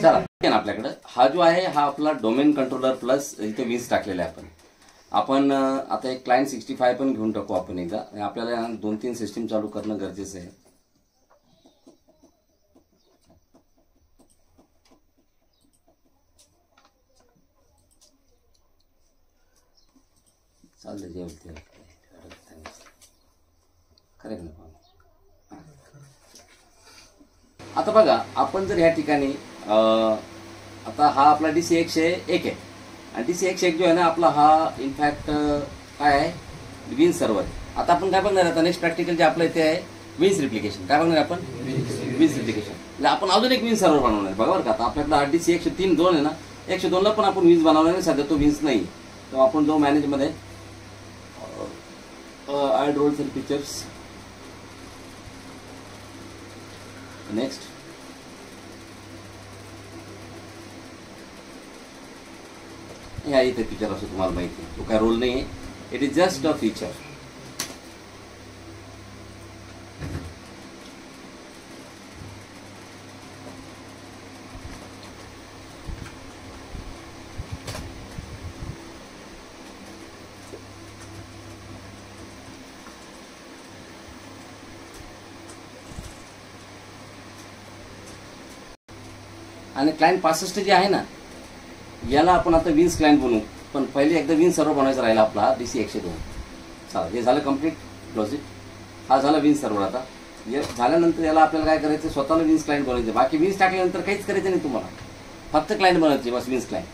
चला आपल्याकडे हा जो आहे हा आपला डोमेन कंट्रोलर प्लस इथे 20 टाकलेला आहे आपण आता एक क्लायंट 65 पण घेऊन टाकू आपण एकदा. आपल्याला 2-3 सिस्टीम चालू करणं गरजेचं आहे. चालतं जेवण खरं ना. आता बघा आपण जर ह्या ठिकाणी आता हा आपला DC 101 आहे आणि DC 101 जो आहे ना आपला हा इनफॅक्ट काय आहे विन सर्व्हर. आता आपण काय बघणार आता नेक्स्ट प्रॅक्टिकल जे आपलं इथे आहे विन्स रिप्लिकेशन. काय बघणार आपण विन्स रिप्लिकेशन. म्हणजे आपण अजून एक विन सर्व्हर बनवणार बघा बरं का. आता आपल्याकडे DC 103 आहे ना 102 ला पण आपण विन्स बनवणार नाही सध्या तो विन्स नाही. तर आपण जो मॅनेजमध्ये add roles and features next ह्या इथे फीचर असं तुम्हाला माहिती आहे तो काय रोल नाही आहे. It is just a feature. आणि क्लायंट 65 जे आहे ना याला आपण आता विन्स क्लायंट बनवू. पण पहिले एकदा विन्स सर्व्हर बनवायचा राहिला आपला DC 102. चला हे झालं कम्प्लीट लॉजिक. हा झाला विन्स सर्व्हर. आता हे झाल्यानंतर याला आपल्याला काय करायचं स्वतःला विन्स क्लायंट बनवायचं. बाकी विन्स टाकल्यानंतर काहीच करायचं नाही तुम्हाला. फक्त क्लायंट बनवायचे बस wins client.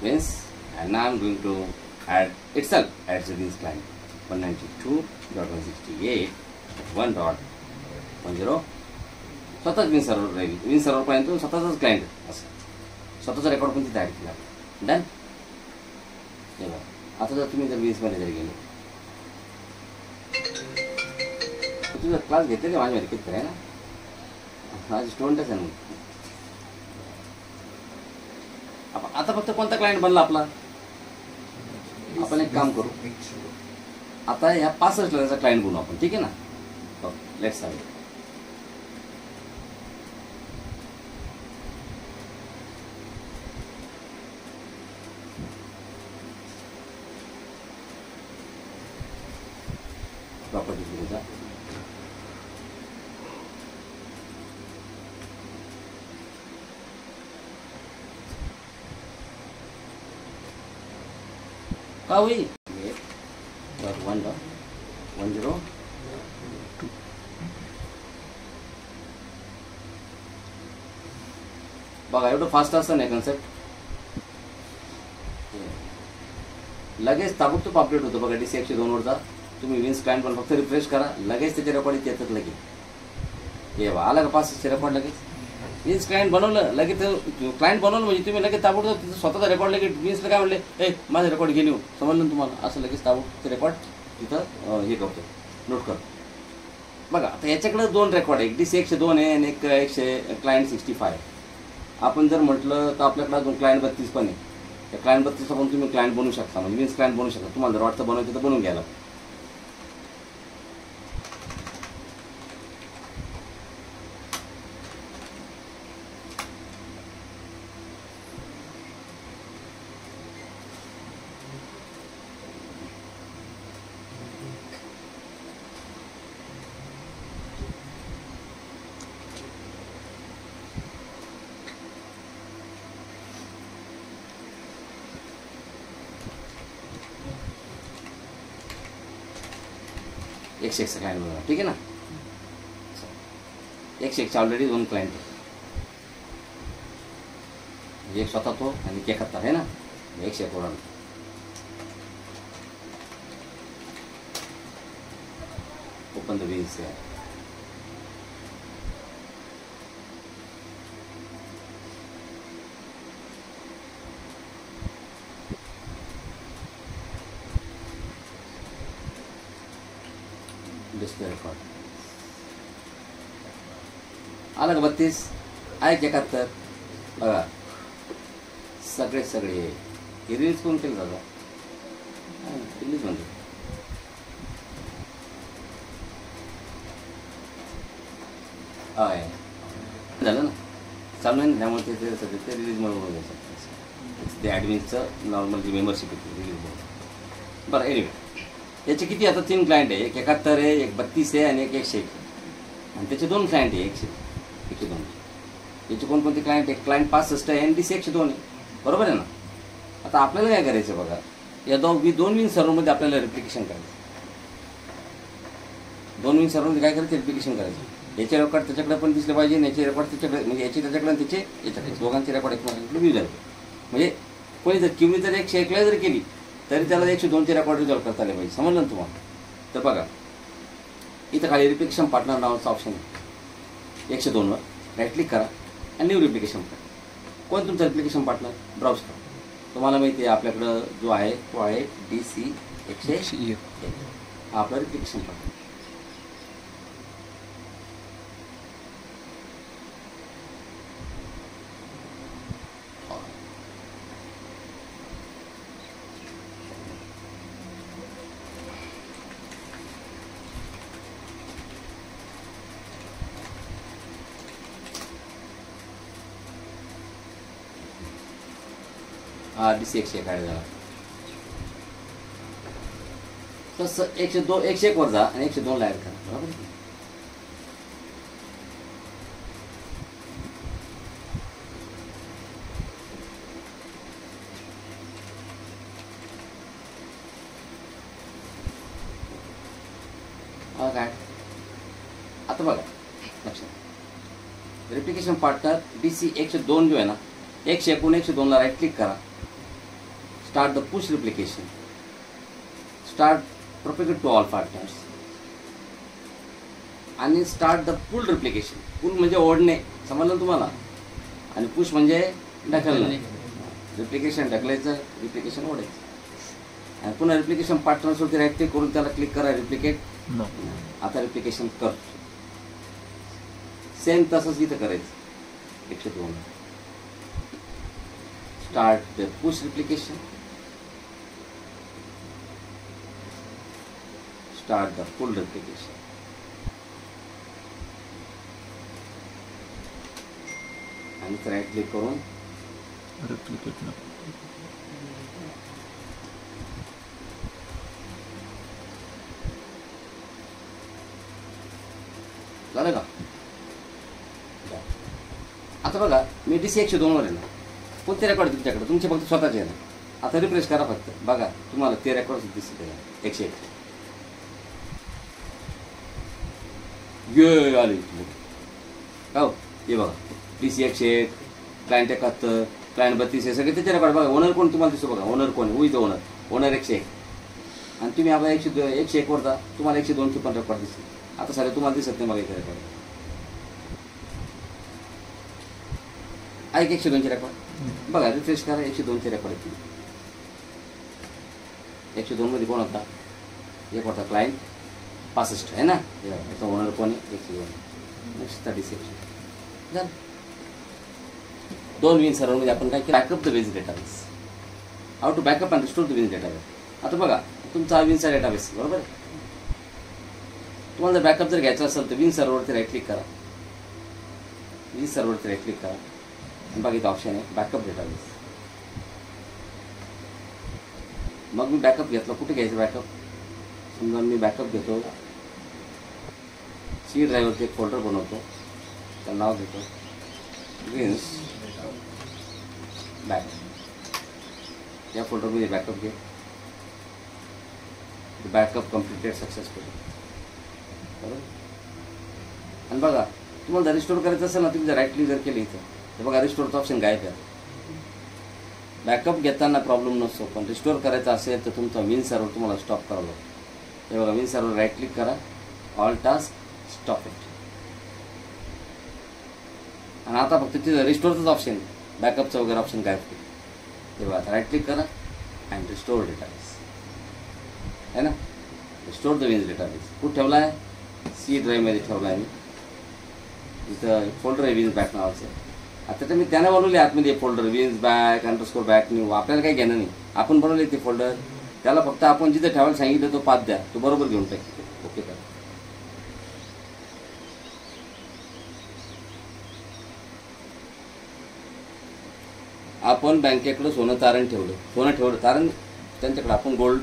Wins and now I'm going to add itself adds the wins client 192.168.1.10 स्वतःच विन सर्व्हर राहील. विन सर्व्हर पर्यंत स्वतःचाच क्लायंट असं स्वतःचा रेकॉर्ड पण तिथे ॲड केला. डन. हे बघा आता जर तुम्ही जर विन्स मध्ये जर गेले तुझा क्लास घेतलेला माझ्यामध्ये किती आहे ना माझे स्टुडंटच आहे. आता फक्त कोणता क्लायंट बनला आपला. आपण एक काम करू आता ह्या 65 लाखाचा क्लायंट बनवू आपण. ठीक आहे ना. Let's start. प्रॉपर्टीज मध्ये जा. का होईल 1.10 बघा एवढं फास्ट असतं नाही कन्सेप्ट. लगेच ताबडतोब अपडेट होतं बघा. DC 102 वर जा तुम्ही विन्स क्लायंट पण फक्त रिफ्रेश करा लगेच त्याचे रेकॉर्ड येतात लगेच. हे बघा आला का 65 रेकॉर्ड लगेच. विन्स क्लायंट बनवलं लगेच क्लायंट बनवलं म्हणजे तुम्ही लगेच ताबडतोब तिथं स्वतःचा रेकॉर्ड लगेच विन्सला काय म्हणले माझं रेकॉर्ड घेऊन येऊ समजलं तुम्हाला. असं लगेच ताबडतोब रेकॉर्ड तिथं हे करतो नोट करतो. बघा आता याच्याकडे 2 रेकॉर्ड आहे. एक DC 102 आहे आणि एक क्लायंट 65. आपण जर म्हटलं तर आपल्याकडे अजून क्लायंट 32 पण आहे. त्या क्लायंट 32 पण तुम्ही क्लायंट बनवू शकता म्हणजे विन्स क्लायंट बनवू शकता. तुम्हाला जर वाटतं बनवायचं तर बनवून घ्यायला. एक क्लायंट बनवा. ठीक आहे ना. 101 ऑलरेडी 2 क्लायंट आहे. एक स्वतः तो आणि 71 आहे ना 101 वर ओपन द विन्स आहे. डिस्प्ले रेकॉर्ड आला का 32 आहे 71 बघा सगळे हे रिलीज कोण केलं दादा? रिलीज म्हणजे झालं ना, चालू आहे ना, त्यामुळे ते रिलीज म्हणून ते ॲडमिनचं नॉर्मल जी मेंबरशिप येते रिलीज म्हणून. बरं एनिवे याचे किती आता 3 क्लायंट आहे, एक 71 आहे, एक 32 आहे आणि एक 101 आहे. आणि त्याचे 2 क्लायंट आहे, 102. याचे कोणकोणते क्लायंट आहे? क्लायंट 65 आहे आणि DC 102 आहे. बरोबर आहे ना. आता आपल्याला काय करायचं बघा, या 2 विन सर्व्हरमध्ये आपल्याला रिप्लिकेशन करायचं. 2 विन सर्व्हरमध्ये काय करायचं? रिप्लिकेशन करायचं. याचे रेकॉर्ड त्याच्याकडे पण दिसले पाहिजे, याचे रेकॉर्ड त्याच्याकडे, म्हणजे याचे त्याच्याकडे आणि त्याचे याच्याकडे, दोघांचे रेकॉर्ड एकमेकांकडे व्ह्यू झाले. म्हणजे कोणी जर किंवा जर 101 जर केली तरी त्याला 102चे रेकॉर्ड रिझॉल्व करता आले पाहिजे. समजलं ना तुम्हाला? तर बघा इथं खाली रिप्लिकेशन पार्टनर नावाचं ऑप्शन आहे. 102वर राईट क्लिक करा आणि न्यू रिप्लिकेशन करा. कोण तुमचं रिप्लिकेशन पार्टनर? ब्राउज करा. तुम्हाला माहिती आहे आपल्याकडं जो आहे तो आहे DC 101. हा आपला रिप्लिकेशन पार्टनर. DC 101 ॲड झाला. तसं 101 वर जा आणि 102ला ॲड करा. बरोबर. काय आता बघा लक्षात, रिप्लिकेशन पार्टनर DC 102 जो आहे ना, 101 102ला राईट क्लिक करा. Start the push replication. Start propagate to all partners आणि start the pull replication. Pull म्हणजे ओढणे, समजलं तुम्हाला, आणि पुश म्हणजे ढकलणे. रिप्लिकेशन ढकलायचं, रिप्लिकेशन ओढायचं. आणि पुन्हा रिप्लिकेशन पार्टनर्सवरती राईट क्लिक करून त्याला क्लिक करा रिप्लिकेट. आता रिप्लिकेशन कर. सेम तसंच इथं करायचं 102. Start the push replication. Start the full replication. आणि राईट क्लिक करून रिप्लिकेट. झालं का? आता बघा मी DC 102 वर आहे ना, कोणते रेकॉर्ड तुमच्याकडे? तुमचे फक्त स्वतःचे आहे ना. आता रिफ्रेश करा फक्त, बघा तुम्हाला ते रेकॉर्ड दिसत आहे 101. ये आले हो, हे बघा DC 101, क्लायंट 71, क्लायंट 32 हे सगळे त्याचे रेकॉर्ड बघा. ओनर कोण तुम्हाला दिसतो बघा, ओनर कोण? With owner, owner 101. आणि तुम्ही आपला 101 वर जा, तुम्हाला 102चे पण रेकॉर्ड दिसतील. आता सगळे तुम्हाला दिसत नाही बघा इथे रेकॉर्ड आहे. 102चे रेकॉर्ड बघा, रिफ्रेश करा. 102चे रेकॉर्ड येतील. 102 मध्ये कोण होता? एक होता क्लायंट 65 आहे ना, याचा ओनर कोण आहे? 102. नेक्स्ट 36 झालं. 2 विन सर्व्हरमध्ये आपण काय केलं? बॅकअप द विन्स database. How to backup and restore the विन्स डेटाबेस. आता बघा तुमचा विन्सचा डेटाबेस बरोबर आहे. तुम्हाला जर बॅकअप जर घ्यायचा असेल तर विन सर्व्हरवरती राईट क्लिक करा. विन सर्व्हरवरती राईट क्लिक करा आणि बघा इथं ऑप्शन आहे बॅकअप डेटाबेस. मग मी बॅकअप घेतला. कुठे घ्यायचं बॅकअप? समजा मी बॅकअप घेतो, C ड्राईव्हवरती एक फोल्डर बनवतो, त्याला नाव देतो विन्स बॅकअप. या फोल्डरमध्ये बॅकअप घे. Backup completed successfully. बरोबर. आणि बघा तुम्हाला जर रिस्टोर करायचं असेल ना, तुम्ही जर राईट क्लिक जर केलं इथं तर बघा रिस्टोरचा ऑप्शन गायब आहे. बॅकअप घेताना प्रॉब्लेम नसतो, पण रिस्टोर करायचा असेल तर तुमचा विन सर्व्हर तुम्हाला स्टॉप करावं लागतं. हे बघा विन सर्व्हर राईट क्लिक करा, ऑल टास्क स्टॉप इट. आणि आता फक्त तिथं रिस्टोरचंच ऑप्शन, बॅकअपचं वगैरे ऑप्शन गायब केलं. हे बघा आता राईट क्लिक करा अँड रिस्टोर डेटाबेस आहे ना. रिस्टोर द विन्स डेटाबेस कुठं ठेवला आहे? C ड्राईव्हमध्ये ठेवला आहे मी. इथं फोल्डर आहे विन्स बॅक नावाचं. आता तर मी त्यानं बनवले आतमध्ये folder wins back underscore back new. आपल्याला काही घेणं नाही, आपण बनवले ते फोल्डर. त्याला फक्त आपण जिथे ठेवायला सांगितलं तो पाथ द्या, तो बरोबर घेऊन टाकतो. ओके का? आपण बँकेकडे सोनं तारण ठेवलं, तारण त्यांच्याकडे आपण गोल्ड